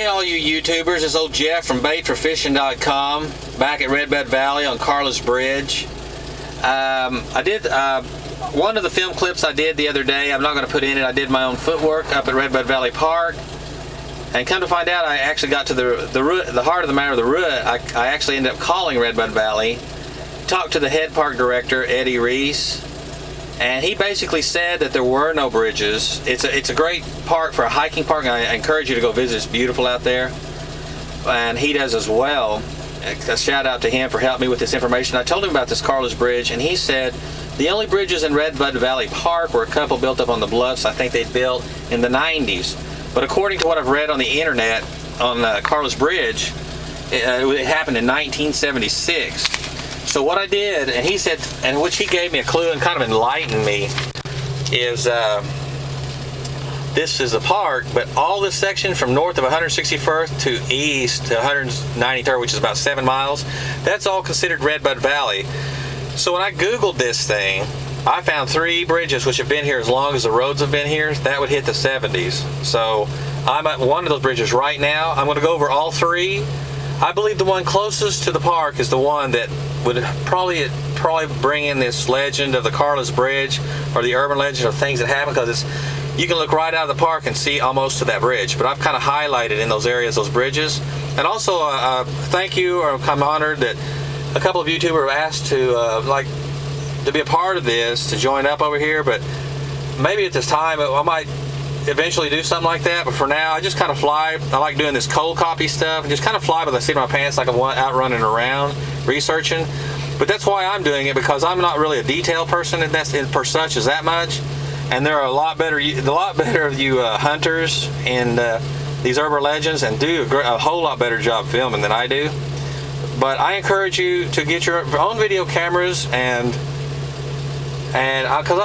Hey all you YouTubers, it's old Jeff from baitforfishing.com back at Redbud Valley on Karla's Bridge. I did one of the film clips I did the other day. I'm not going to put in it. I did my own footwork up at Redbud Valley Park, and come to find out I actually got to the heart of the matter, the root. I actually ended up calling Redbud Valley, talked to the head park director, Eddie Reese, and he basically said that there were no bridges. It's a great park for a hiking park, and I encourage you to go visit. It's beautiful out there, and he does as well. A shout out to him for helping me with this information. I told him about this Karla's Bridge, and he said the only bridges in Redbud Valley Park were a couple built up on the bluffs. I think they built in the 90s. But according to what I've read on the internet on Karla's Bridge, it happened in 1976. So what I did, and he said, and which he gave me a clue and kind of enlightened me, is this is a park, but all this section from north of 161st to east to 193rd, which is about 7 miles, that's all considered Redbud Valley. So when I Googled this thing, I found 3 bridges which have been here as long as the roads have been here. That would hit the 70s. So I'm at one of those bridges right now. I'm going to go over all 3. I believe the one closest to the park is the one that would probably bring in this legend of the Karla's Bridge, or the urban legend of things that happen, because you can look right out of the park and see almost to that bridge. But I've kind of highlighted in those areas those bridges. And also thank you, or I'm honored that a couple of YouTubers have asked to be a part of this, to join up over here. But maybe at this time I might eventually do something like that, but for now I just kind of fly. I like doing this cold copy stuff and just kind of fly by the seat of my pants, like I'm out running around researching. But that's why I'm doing it, because I'm not really a detail person, and that's per such as that much. And there are a lot better of you hunters and these urban legends, and do a whole lot better job filming than I do. But I encourage you to get your own video cameras, and because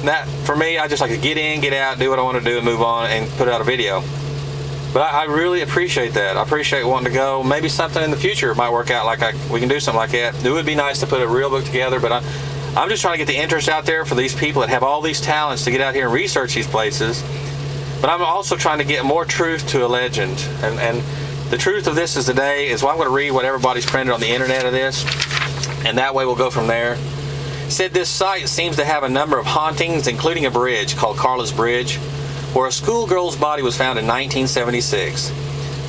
that for me, I just like to get in, get out, do what I want to do, and move on and put out a video. But I really appreciate that. I appreciate wanting to go. Maybe something in the future might work out, like we can do something like that. It would be nice to put a real book together, but I'm just trying to get the interest out there for these people that have all these talents to get out here and research these places. But I'm also trying to get more truth to a legend, and the truth of this is today is, well, I'm going to read what everybody's printed on the internet of this, and that way we'll go from there. It said this site seems to have a number of hauntings, including a bridge called Karla's Bridge, where a schoolgirl's body was found in 1976.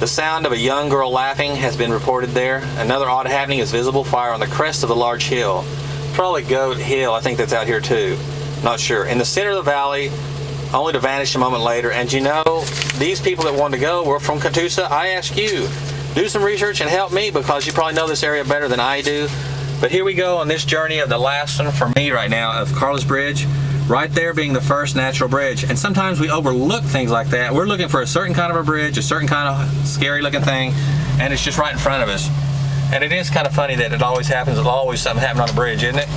The sound of a young girl laughing has been reported there. Another odd happening is visible fire on the crest of the large hill. Probably Goat Hill, I think that's out here too. Not sure. In the center of the valley, only to vanish a moment later. And you know, these people that wanted to go were from Catoosa. I ask you, do some research and help me, because you probably know this area better than I do. But here we go on this journey of the last one for me right now of Karla's Bridge, right there being the first natural bridge. And sometimes we overlook things like that. We're looking for a certain kind of a bridge, a certain kind of scary looking thing, and it's just right in front of us. And it is kind of funny that it always happens. There's always something happening on a bridge, isn't it?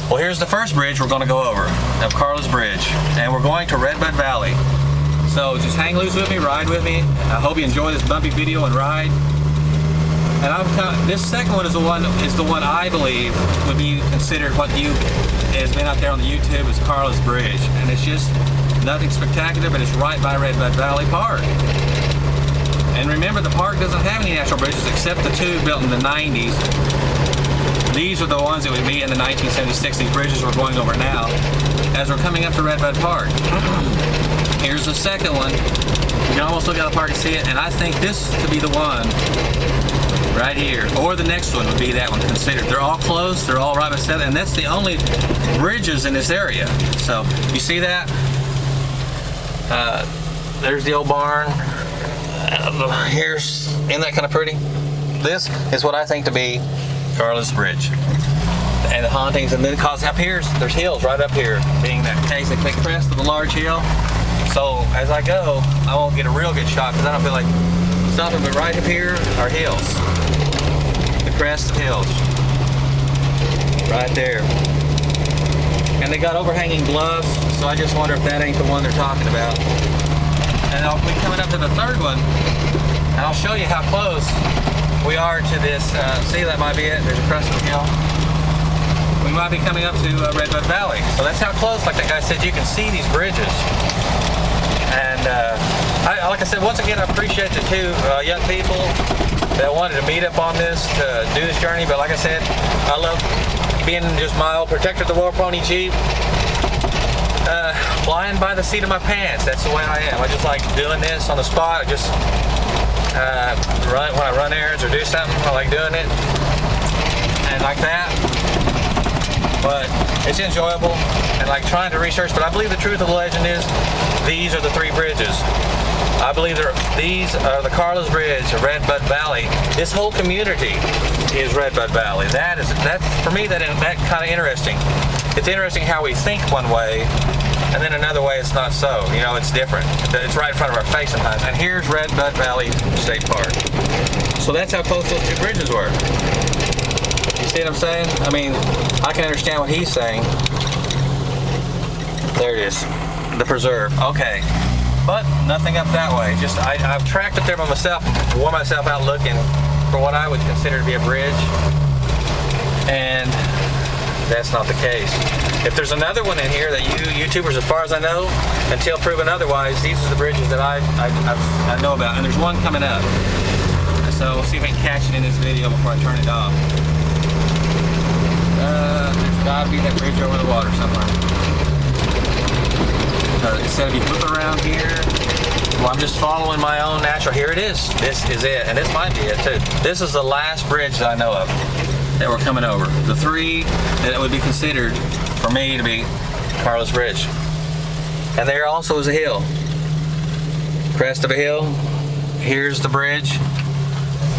Well, here's the first bridge we're going to go over, of Karla's Bridge, and we're going to Redbud Valley. So just hang loose with me, ride with me. I hope you enjoy this bumpy video and ride. And this second one is the one I believe would be considered what has been out there on the YouTube as Karla's Bridge, and it's just nothing spectacular, but it's right by Redbud Valley Park. And remember, the park doesn't have any natural bridges except the 2 built in the 90s. These are the ones that would be in the 1976. These bridges we're going over now as we're coming up to Redbud Park. Here's the second one. You can almost look at the park and see it, and I think this to be the one right here, or the next one would be that one considered. They're all close, they're all right beside, and that's the only bridges in this area. So you see that? There's the old barn. Isn't that kind of pretty? This is what I think to be Karla's Bridge. And the hauntings, and then because up here, there's hills right up here, being that case, they click crest of a large hill. So as I go, I won't get a real good shot because I don't feel like stopping, but right up here are hills. The crest of hills. Right there. And they got overhanging bluffs, so I just wonder if that ain't the one they're talking about. And I'll be coming up to the third one, and I'll show you how close we are to this. See, that might be it. There's a crest of the hill. We might be coming up to Redbud Valley. So that's how close, like that guy said, you can see these bridges. And like I said, once again, I appreciate the two young people that wanted to meet up on this to do this journey. But like I said, I love being just my old Protector of the War Pony Jeep, flying by the seat of my pants. That's the way I am. I just like doing this on the spot. I just when I run errands or do something, I like doing it and like that. But it's enjoyable and like trying to research. But I believe the truth of the legend is these are the three bridges. I believe these are the Karla's Bridge, the Redbud Valley. This whole community is Redbud Valley. That's for me, that kind of interesting. It's interesting how we think one way, and then another way it's not so. You know, it's different. It's right in front of our face sometimes. And here's Redbud Valley State Park. So that's how close those two bridges were. You see what I'm saying? I mean, I can understand what he's saying. There it is, the preserve. Okay. But nothing up that way. Just I've tracked up there by myself, wore myself out looking for what I would consider to be a bridge, and that's not the case. If there's another one in here that you YouTubers, as far as I know, until proven otherwise, these are the bridges that I know about, and there's one coming up. So we'll see if I can catch it in this video before I turn it off. There's gotta be that bridge over the water somewhere. It said if you flip around here, well, I'm just following my own natural. Here it is. This is it, and this might be it too. This is the last bridge that I know of that we're coming over. The three that would be considered for me to be Karla's Bridge. And there also is a hill, crest of a hill. Here's the bridge.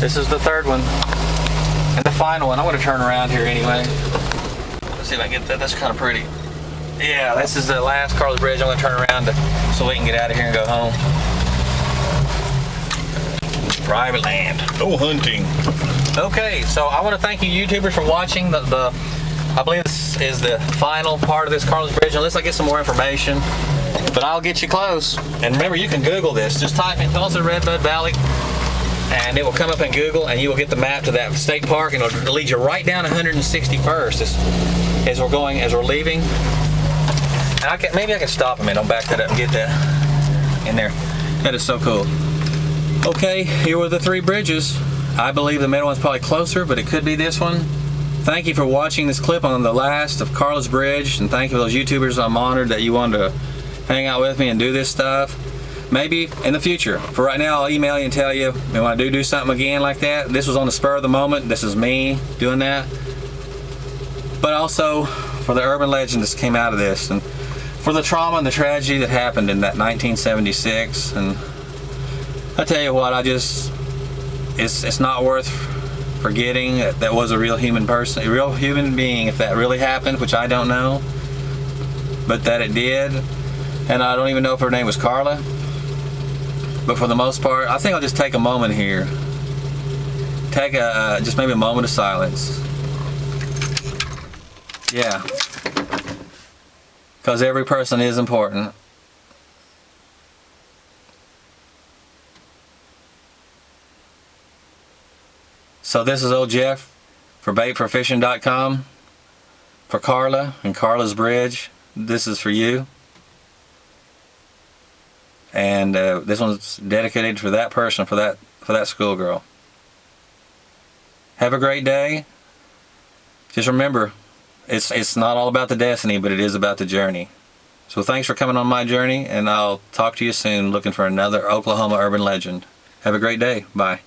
This is the third one, and the final one. I'm going to turn around here anyway. Let's see if I can get that. That's kind of pretty. Yeah, this is the last Karla's Bridge. I'm going to turn around so we can get out of here and go home. Private land. No hunting. Okay, so I want to thank you YouTubers for watching. I believe this is the final part of this Karla's Bridge, unless I get some more information. But I'll get you close. And remember, you can Google this. Just type in Tulsa Redbud Valley, and it will come up in Google, and you will get the map to that state park, and it'll lead you right down 161st as we're leaving. And maybe I can stop a minute. I'll back that up and get that in there. That is so cool. Okay, here were the three bridges. I believe the middle one's probably closer, but it could be this one. Thank you for watching this clip on the last of Karla's Bridge, and thank you for those YouTubers. I'm honored that you wanted to hang out with me and do this stuff. Maybe in the future. For right now, I'll email you and tell you when I do something again like that. This was on the spur of the moment. This is me doing that. But also for the urban legend that came out of this, and for the trauma and the tragedy that happened in that 1976. And I tell you what, it's not worth forgetting that was a real human person, a real human being, if that really happened, which I don't know, but that it did. And I don't even know if her name was Karla. But for the most part, I think I'll just take a moment here. Take just maybe a moment of silence. Yeah. Because every person is important. So this is old Jeff for baitforfishing.com, for Karla and Karla's Bridge. This is for you. And this one's dedicated for that person, for that schoolgirl. Have a great day. Just remember, it's not all about the destiny, but it is about the journey. So thanks for coming on my journey, and I'll talk to you soon looking for another Oklahoma urban legend. Have a great day. Bye.